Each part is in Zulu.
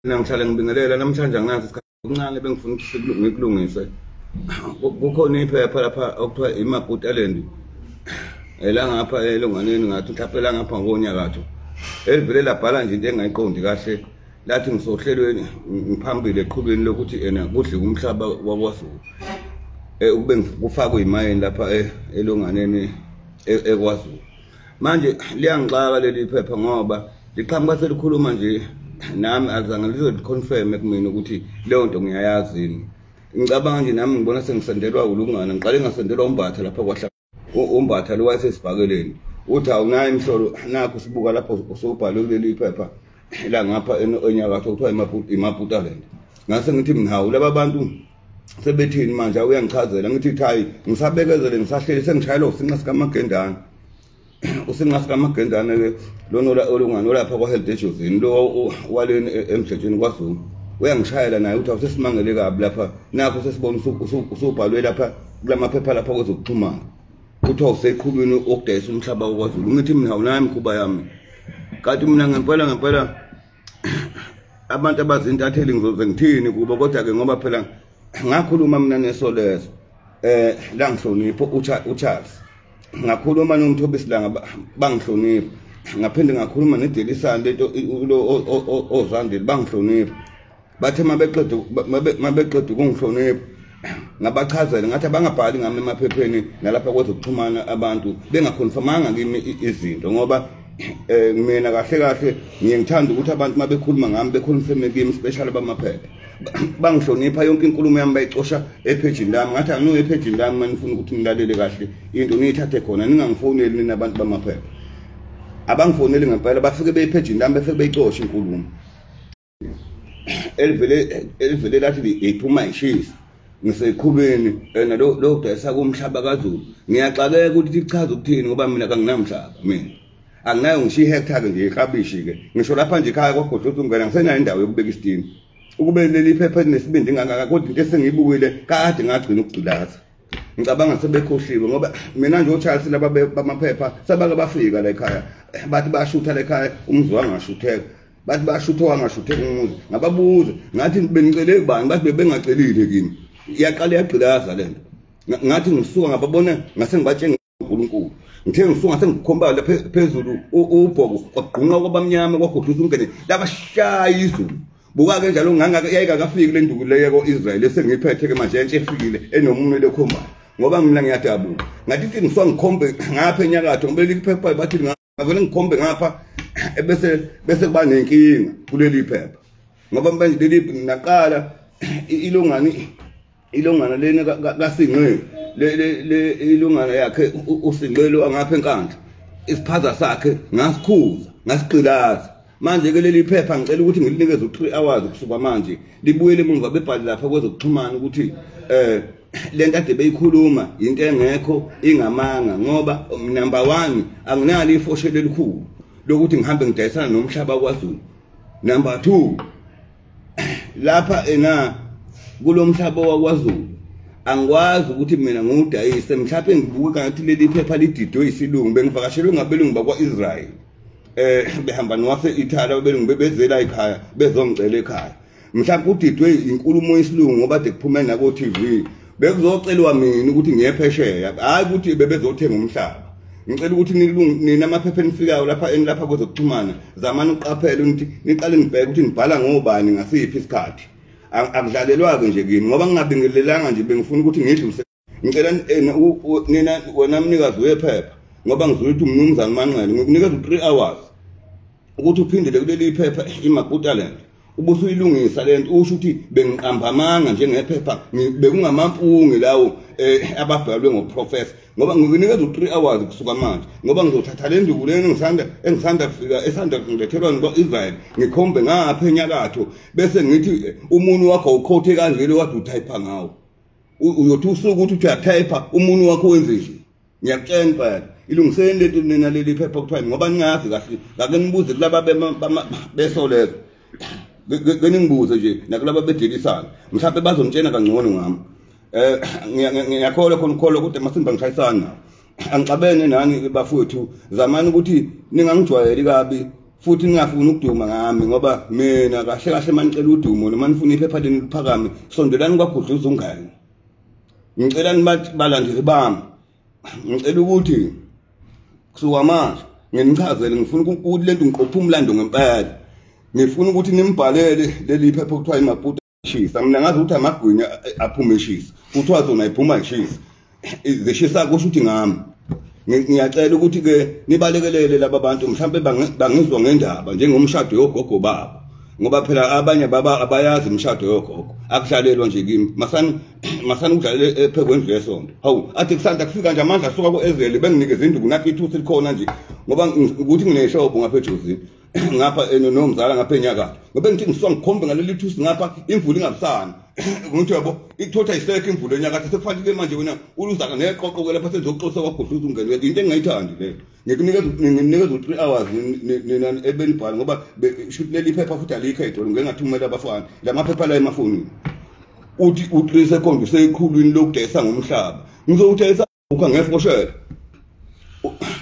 Ngihlale ngibingelela namhlanje angazi isikhathi okuncane bengifuna ukuthi ngikulungise. Kukhona iphepha lapha okuthiwa Emaputaland. La ngapha elonganeni ngathi mhlawumbe la ngapha ngonyakatho. Elivele labhala nje into engayiqondi kahle. Lathi ngisohlelweni ngiphambili eqhubeni lokuthi kudle kumhlaba wakwaZulu. Ukube kufakwe imayini lapha elonganeni ekwaZulu. Manje liyangixaka leli phepha ngoba liqhamuka selikhuluma nje nami azange lizoconfirm kumina ukuthi leyo nto ngiyayazi. Ngicabanga nje nami ngibona sengisendelwa ulungana ngiqale ngasendelwa umbatha lapha kwaHla umbatha lo wayesesibakeleni uthi awunayo imhlolo nakho sibuka lapho usobhalwe kuleli phepha la ngapha enyakatho kuthiwa Emaputaland. Ngase ngithi mhawu laba bantu sebethini manje uyangichazela ngithi hayi ngisabekezele ngisahleli sengishayela usinqa sikamagendana usinqa sikamagendana ke lona olungana lapha kwaHealth Josini lo waleni emhlejeni kwaZulu uyangishayela naye uthi awusesimangele kabi lapha nakho sesibona usubhalwe lapha kulamaphepha lapha kwezokuxhumana kuthiwa useqhubeni okudayisa umhlaba wakwaZulu. Ngithi mina awunayo imkhuba yami kanti mina ngempela abantu abazintatheli ngizoze ngithini kuba kodwa ke ngoba phela ngakhuluma mina nesolezo la ngihlonipho uCharles ngakhuluma noMthobisilanga bangihlonipha ngaphinde ngakhuluma neDelisani lento lo ozandile bangihlonipha bathe mabeqeda ukungihlonipha ngabachazela ngathi abangabhali ngami emaphepheni nalapha kwezokuxhumana abantu bengaconfirmanga kimi izinto ngoba mina kahle ngiyengithanda ukuthi abantu mabekhuluma ngami beconfirme kimi special bamaphepha bangihlonipha yonke inkulumo yami bayicosha epagini lami ngathi angino epagini lami manifuna ukuthi ngilalele kahle into niyithathe khona ningangifoneli nina abantu bamaphepha abangifoneli ngempela bafike bepagini lami befike beyicosha inkulumo elivele lathi iphuma ishisa ngiseqhubeni nalo kudayisa kumhlaba kaZulu ngiyaxakeka ukuthi ichaza ukuthini ngoba mina kanginamhlaba mina anginayo ngisho ihectare nje eklabishi ke ngisho lapha nje ekhaya kwaGodwa ukuthi ungena ngisenayo indawo yokubeka isitini ukube leli phepha linesibindi ngaka kodwa into esengiyibukile kade ngagcina ukugcilaza ngicabanga sebekhohliwe ngoba mina nje uCharles laba bamaphepha sabake bafika la ekhaya bathi bashutha la ekhaya umzi wangashutheka bathi bashutha wangashutheka umuzi ngababuza ngathi bengicele kubani bathi bebengacelile kimi iyaqala yagcilaza lento ngathi ngisuka ngababona ngase ngibatshenge uNkulunkulu ngithe ngisuka ngase ngikhomba lapha phezulu ubhoko kwaqhunqa kwabamnyama kwaGodwa ungene labashaya izulu buka ke njalo ngangaka yayikakafiki le nduku leyo ko-Israel esengiphethe ke manje entshe efikile enomunwe lekhombayo ngoba mina ngiyadabuka ngathi ngisuka ngikhombe ngapha enyakatho ngibele iphepha bathi ngavele ngikhombe ngapha bese kuba nenkinga kuleli phepha ngoba manje leli naqala ilongana lena kaSingqele le ilongana yakhe uSingqele angapha enkandla isiphaza sakhe ngasikhuza ngasigqilaza manje ke leli phepha ngicela ukuthi ngilinikeze u3 hours kusuka manje libuyele emuva bebhali lapha kwezokuxhumana ukuthi lento ade beyikhuluma into engekho ingamanga ngoba number 1 anginalo ifoshelo elikhulu lokuthi ngihambe ngidayisana nomhlaba kwaZulu. Number 2 lapha kulomhlaba wakwaZulu angikwazi ukuthi mina ngudayise mhlawumbe ngibuka ngathi leli phepha lididwe isilungu bengivakashelwe ngabelungu bakwaIsrael behamba nowase Italy belungu bebezela ekhaya bezongicela ekhaya mhlawumbe udidwe inkulumo yesilungu ngoba de kuphume nako TV bekuzocelwa mina ukuthi ngiyephesheya hayi ukuthi bebezothenga umhlaba. Ngicela ukuthi nina amaphepha enifikayo lapha kwezokuxhumana zamani uqaphele ukuthi niqale nibheke ukuthi nibhala ngobani ngasiphi isikhathi akudlalelwa ke nje kimi ngoba ngingabingelelanga nje bengifuna ukuthi ngidlulise ngicela nina wena mnikazi wephepha ngoba ngizwe ukuthi umnumzane Manqele ngikunikeza u3 hours ukuthi uphindele kuleli phepha Emaputaland ubusuyilungisa lento usho ukuthi bengiqambamanga njengephepha bekungamampunge lawo ababhalwe ngoprofessor ngoba ngikunikeza u3 hours kusuka manje ngoba ngizothatha le nduku leni engisanda kufika esanda ngilethelwa ngoIsrael ngikhombe ngapha enyakatho bese ngithi umuntu wakho ukhothe kanje lo wadi utype ngawo uyothi usuku ukuthi uyatype umuntu wakho wenze nje ngiyakutshela phela ilungiseni lento nina leli phepha kuthiwa ngoba ningazi kahle ngake nibuze kulaba besolezo ngingibuze nje nakulaba beDelisani mhlawumbe bazongitshena kangcono ngami ngiyakholwa khona ukholwa ukuthi masimba ngishayisana angixabene nani bafowethu zamani ukuthi ningangijwayeli kabi futhi ningafuni ukuduma ngami ngoba mina kahle kahle manicela udumo noma nifuna iphepha leni liphakame sondelani kwaGudluza ungane ngicela nibalandeli bami ngicela ukuthi kusuka manje ngenichazele ngifuna ukuthi lento ngiqopha umlando ngempela ngifuna ukuthi nimbhalele leli phepha okuthiwa iMaputa ishisa mina ngazi ukuthi amagwinya aphuma ishisa kuthiwa zona iphuma ishisa zishisa kusho ukuthi ngami ngiyacela ukuthi ke nibalekelele laba bantu mhlambe bangizwa ngendaba njengomshado yogogo babo ngoba phela abanye baba abayazi imshado yogogo akuhlalelwa nje kimi masani ukudlalela ephekwenzi lesonto hawu athi kusanda kufika nje amandla asuka kuEzeli benginikeza induku nakho ithusi likhona nje ngoba ukuthi ngineshopho ngapha eJozini ngapha nomzala ngapha enyakatho ngoba ngithi ngisuka ngikhombe ngaleli thusi ngapha imvula ingabusana ngithi yabo ithotha isekhe imvula enyakatho sekufanele manje wena uluzaka neqoqo lapha senzokuxosa kwaGudluza ungene into engayithandi le ngikunikeza u3 hours nina ebenibhala ngoba shoot leli phepha futhi alikhetho ngengathumela abafana lamaphepha la emafonini uthi u3 seconds useyikhulwini lokudayisa ngomhlaba ngizowuthayisa ukha ngefoshela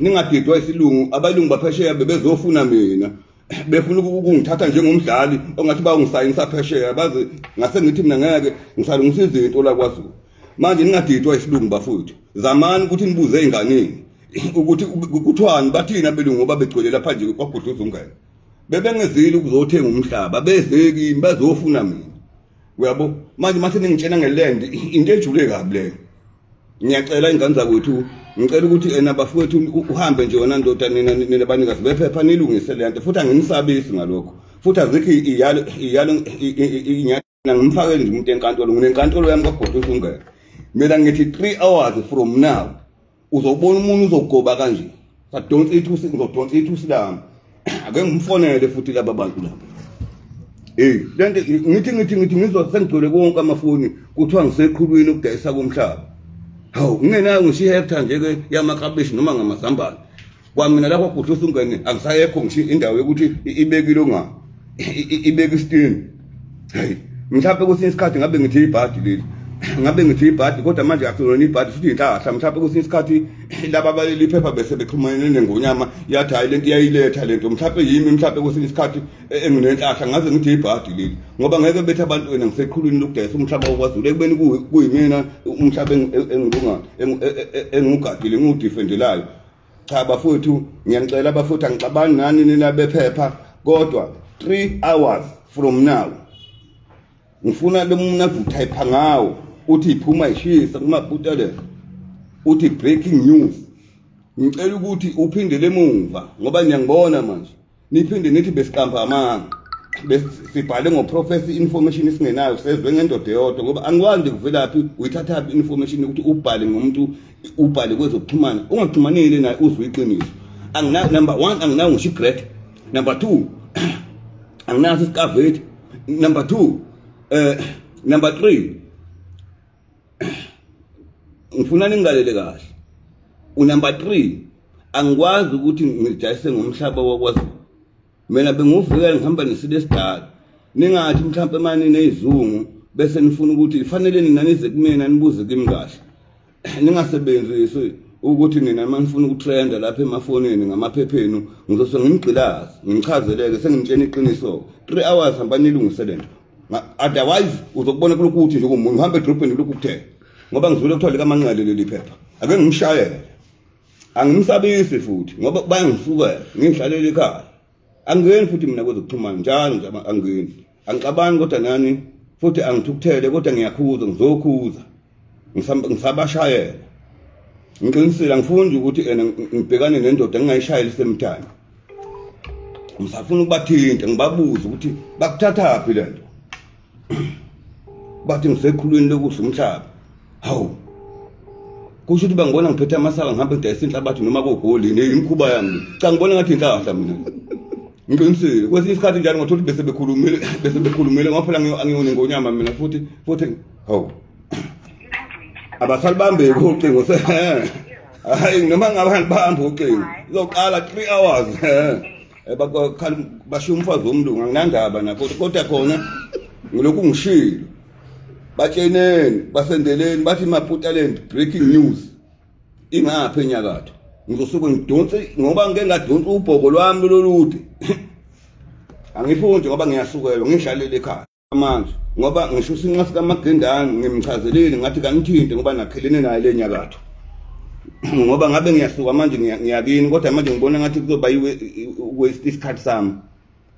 ningadidwa isilungu abalungu baphesheya bebezofuna mina befuna ukungithatha njengomdlali ongathi bawungisayinisa phesheya bazi ngase ngithi mina ngeke ngisalungisa izinto la kwaZulu manje ningadidwa isilungu bafuthu zamani ukuthi nibuze einganeni ukuthi kuthwani bathina belungu ngoba begcwele lapha nje kwaGudluza ungane bebengezile ukuzothenga umhlaba bezekini bazofuna mina uyabo manje mase ningitshena ngeland into ejule kabi leyo ngiyacela ingane zakwethu ngicela ukuthi nabafowethu uhambe nje wona ndoda nina banikazi bephepha nilungise le nto futhi anginisabisi ngalokho futhi azikho iyalo ngimfakele nje umuntu enkantolo nginenkantolo yami kwaGudluza ungane mina ngithi 3 hours from now uzobona umuntu uzogoba kanje sadonsa ithusi ngizodonsa ithusi lami ake ngimfonele futhi laba bantu labo lento ngithi ngizwa sengigcwele konke amafoni kuthiwa ngiseqhulwini ukudayisa komhlaba hawu ngingenayo ngisho ihectare nje ke yamaklabishi noma ngamazambane kwamina lapho kwaGudluza ungane akusayekho ngisho indawo yokuthi ibekile ngami ibeke isitini hayi mhlawumbe kwesinye isikhathi ngabe ngithi ibhadi leli ngabe ngithi ibhadi kodwa manje akusona ibhadi futhi inhlahla mhlawumbe kwesinye isikhathi laba baleli phepha bese bexhumanene nengonyama yathi hayi lento iyayiletha lento mhlawumbe yimi mhlawumbe kwesinye isikhathi enginenhlahla ngaze ngithi ibhadi leli ngoba ngeke bethi abantu wena ngiseqhulwini lokudayisa umhlaba wakwaZulu ekubeni kuyimina umhlaba engilunga engugadile ngudefendelayo cha bafowethu ngiyanicela bafowethu angixabani nani nina bephepha kodwa 3 hours from now ngifuna lo muntu avutha ngawo uthi iphuma ishisa kuMaputaland uthi breaking news ngicela ukuthi uphindele emuva ngoba ngiyangibona manje niphinde nithi besiqamba amanga besibhale ngoprofessor information isingenayo sezwe ngendoda yodwa ngoba angikwazi kuvelaphi uyithathaphi information ukuthi ubhale ngomuntu ubhale kwezokuxhumana ungaxhumanile naye uzwe iqiniso angina number 1 anginawo ngisho grade number 2 anginaso isikaveti number 2 number 3 ngifuna ningalele kahle number 3 angikwazi ukuthi ngijayise ngomhlaba wakwaZulu mina benguvikela ngihamba nesidesdala ningathi mhlawumbe manje nezungu bese nifuna ukuthi ifanele nina nize kumina nibuze kimi kahle ningasebenzisi ukuthi nina manifuna ukutrenda lapha emafonini ngamaphepheni ngizose ngimgqilazi ngichazeleke sengimtshena iqiniso 3 hours hamba nilungise lento otherwise uzokubona kulokhu uthi nje kumuntu uhambe edrobheni lokhu kuthela ngoba ngizule kuthiwa likamanqale leli phepha ake ngimshayele angimsabisi futhi ngoba bayangisuka ngihlalele ekhaya angeni futhi mina kwezokuxhumana njalo nje angeni angixabani kodwa nani futhi angithukuthele kodwa ngiyakhuza ngizokhuza ngisabashayela ngiqinisile angifuni ukuthi ngibhekane nendoda engayishayeli semthani ngisafuna ukubathinta ngibabuza ukuthi bakuthathaphi lento bathi ngisekhulwini lokudla umhlaba hawu kusho ukuthi bangibona ngiphethe amasaka ngihambe ngidayisa inhlabathi noma kogolini imkhuba yami cha ngibona ngathi inhlahla mina ngiqinisile kwesinye isikhathi njalo ngothola bese bekhulumile ngoba phela angiyona ngonyama mina futhi hawu abasalibambe ucingo hayi noma ngabantu bahamba ucingo izoqala 3 hours bashiya umfazi womlungu anginandaba nakho kodwa khona ngilokhu ngishilo batsheneni basendeleni bathi iMaputaland breaking news ingapha enyakatho ngizosuke ngidonse ngoba ngeke ngadonsa ubhoko lwami lolude Angifundi ngoba ngiyasukelwa ngishlalele ekhaya manje ngoba ngisho sinqa sika Magindane ngimchazelile ngathi kanithinte ngoba nakhelene naye lenyakatho ngoba ngabe ngiyasuka manje ngiyakini kodwa manje ngibona ngathi kuzoba waste isikhathi sami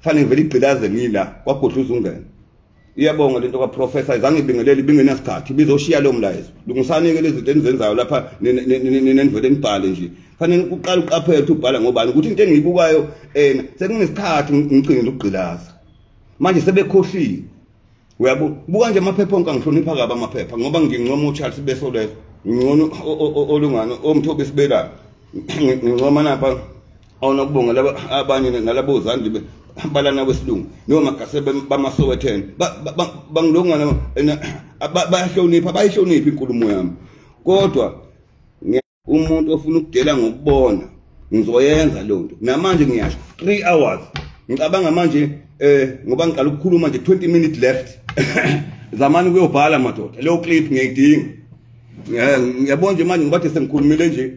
fanele ngivele igcilaze ngila kwagudluza ungena iyabonga lento ka professor izange ibingelele ibingenasikhathi bizoshiya lo mlayezo lungisani ke lezi zinto enzenzayo lapha nenivele nibhale nje fanele uqala uqaphele ukuthi ubhala ngobani ukuthi into engiyibukayo sekunesikhathi ngicingile ukugcilaza manje sebekhohliwe uyabo buka nje amaphepha onke ngihlonipha kabi amaphepha ngoba nginqoma uCharles besolezo ngcono olungano omthobe sibela ngincoma napha awunokubonga laba abanye nalabo zandi balana kwesilungu noma gase bamasowethene bangilongana bayihlonipha inkulumo yami kodwa umuntu ofuna ukudela ngokubona ngizoyenza lonto namanje ngiyasho 3 hours ngicabanga manje ngoba ngiqala ukukhuluma nje 20 minutes left zamani kuyobhala madoda leyo clip ngiyidinga ngiyabona nje manje ngibathi sengikhulumile nje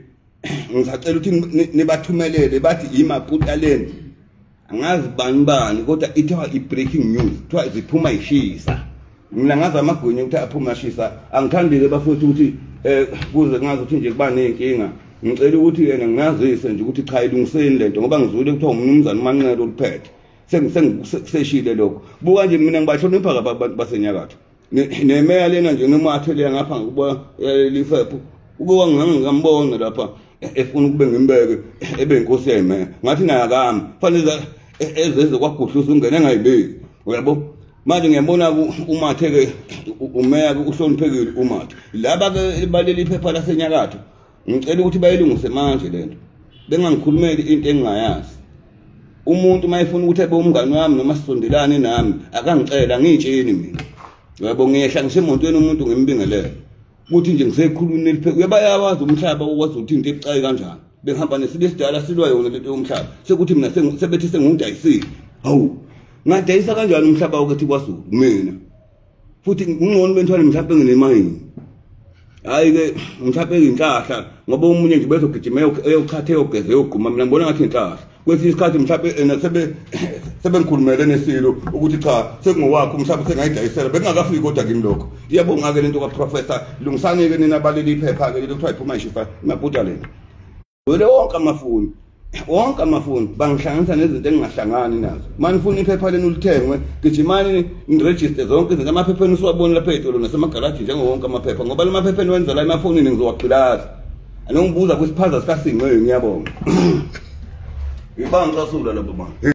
ngisacela ukuthi nibathumelele bathi Emaputaland angazi bani kodwa ithiwa i-breaking news kuthiwa ziphuma ishisa mina ngazi amagwinya ukuthi aphuma ashisa angithandile bafuthu ukuthi kuze ngazi ukuthi nje kuba nenkinga ngicela ukuthi yena ngingazise nje ukuthi cha ilungiseni lento ngoba ngizwile kuthiwa umnumzane uManqele oliphethe sengishile lokho buka nje mina ngibahlonipha abantu basenyakatho nemeya lena nje noma athele ngapha ngokuba lifephu ukuba ngingambona lapha efuna ukube ngimbeke ebe inkosi yemeya ngathi naye akami fanele ezeze kwagudluza ungene engayibeki uyabo manje ngiyabona umathe ke umeya uhloniphekile umathe laba ke baleli iphepha lasenyakatho ngicela ukuthi bayilungise manje lento bengangikhulumeli into engingayazi umuntu mayefuna ukuthi ebe umngane wami noma sisondelane nami akangicela ngitsheni mina uyabo ngiyehla ngisemontweni umuntu ngimbingelele ukuthi nje ngisekhulumile lipheke uyabayawazi umhlaba ukwazi ukuthi into ebucayi kanjani bengihamba nesibesidala silwa yona lento yomhlaba sekuthi mina sebethi sengundayisile hawu ngadayisa kanjani umhlaba ukuthi kwaZulu mina futhi ngingcono benthwala mhlawumbe nginemayini hayi ke mhlawumbe inhlahla ngoba umunye nje bezogijima eyochatha eyogeza eyogquma mina ngibona ngathi inhlahla kwesinye isikhathi mhlawumbe sebengikhulumele nesilo ukuthi cha sekungowakho mhlawumbe sengayidayisela bengakafiki kodwa kimi lokho iyabonga ke lento ka professor lungisani ke nina baleli iphepha ke lento kuthiwa iphuma ishisa Emaputaland wele wonke amafoni bangihlanganisa nezinto engingahlangani nazo manje ufuna iphepha leni ulithengwe gijimani ngiregister zonke izinto amaphepha usiwabona lapha etolo nasemagaraji njengowonke amaphepha ngoba lamaphepha enwenza la emafonini ngizowagqilaza anongibuza kwisiphaza sikaSingwe ngiyabonga ibanga lasula lapho manje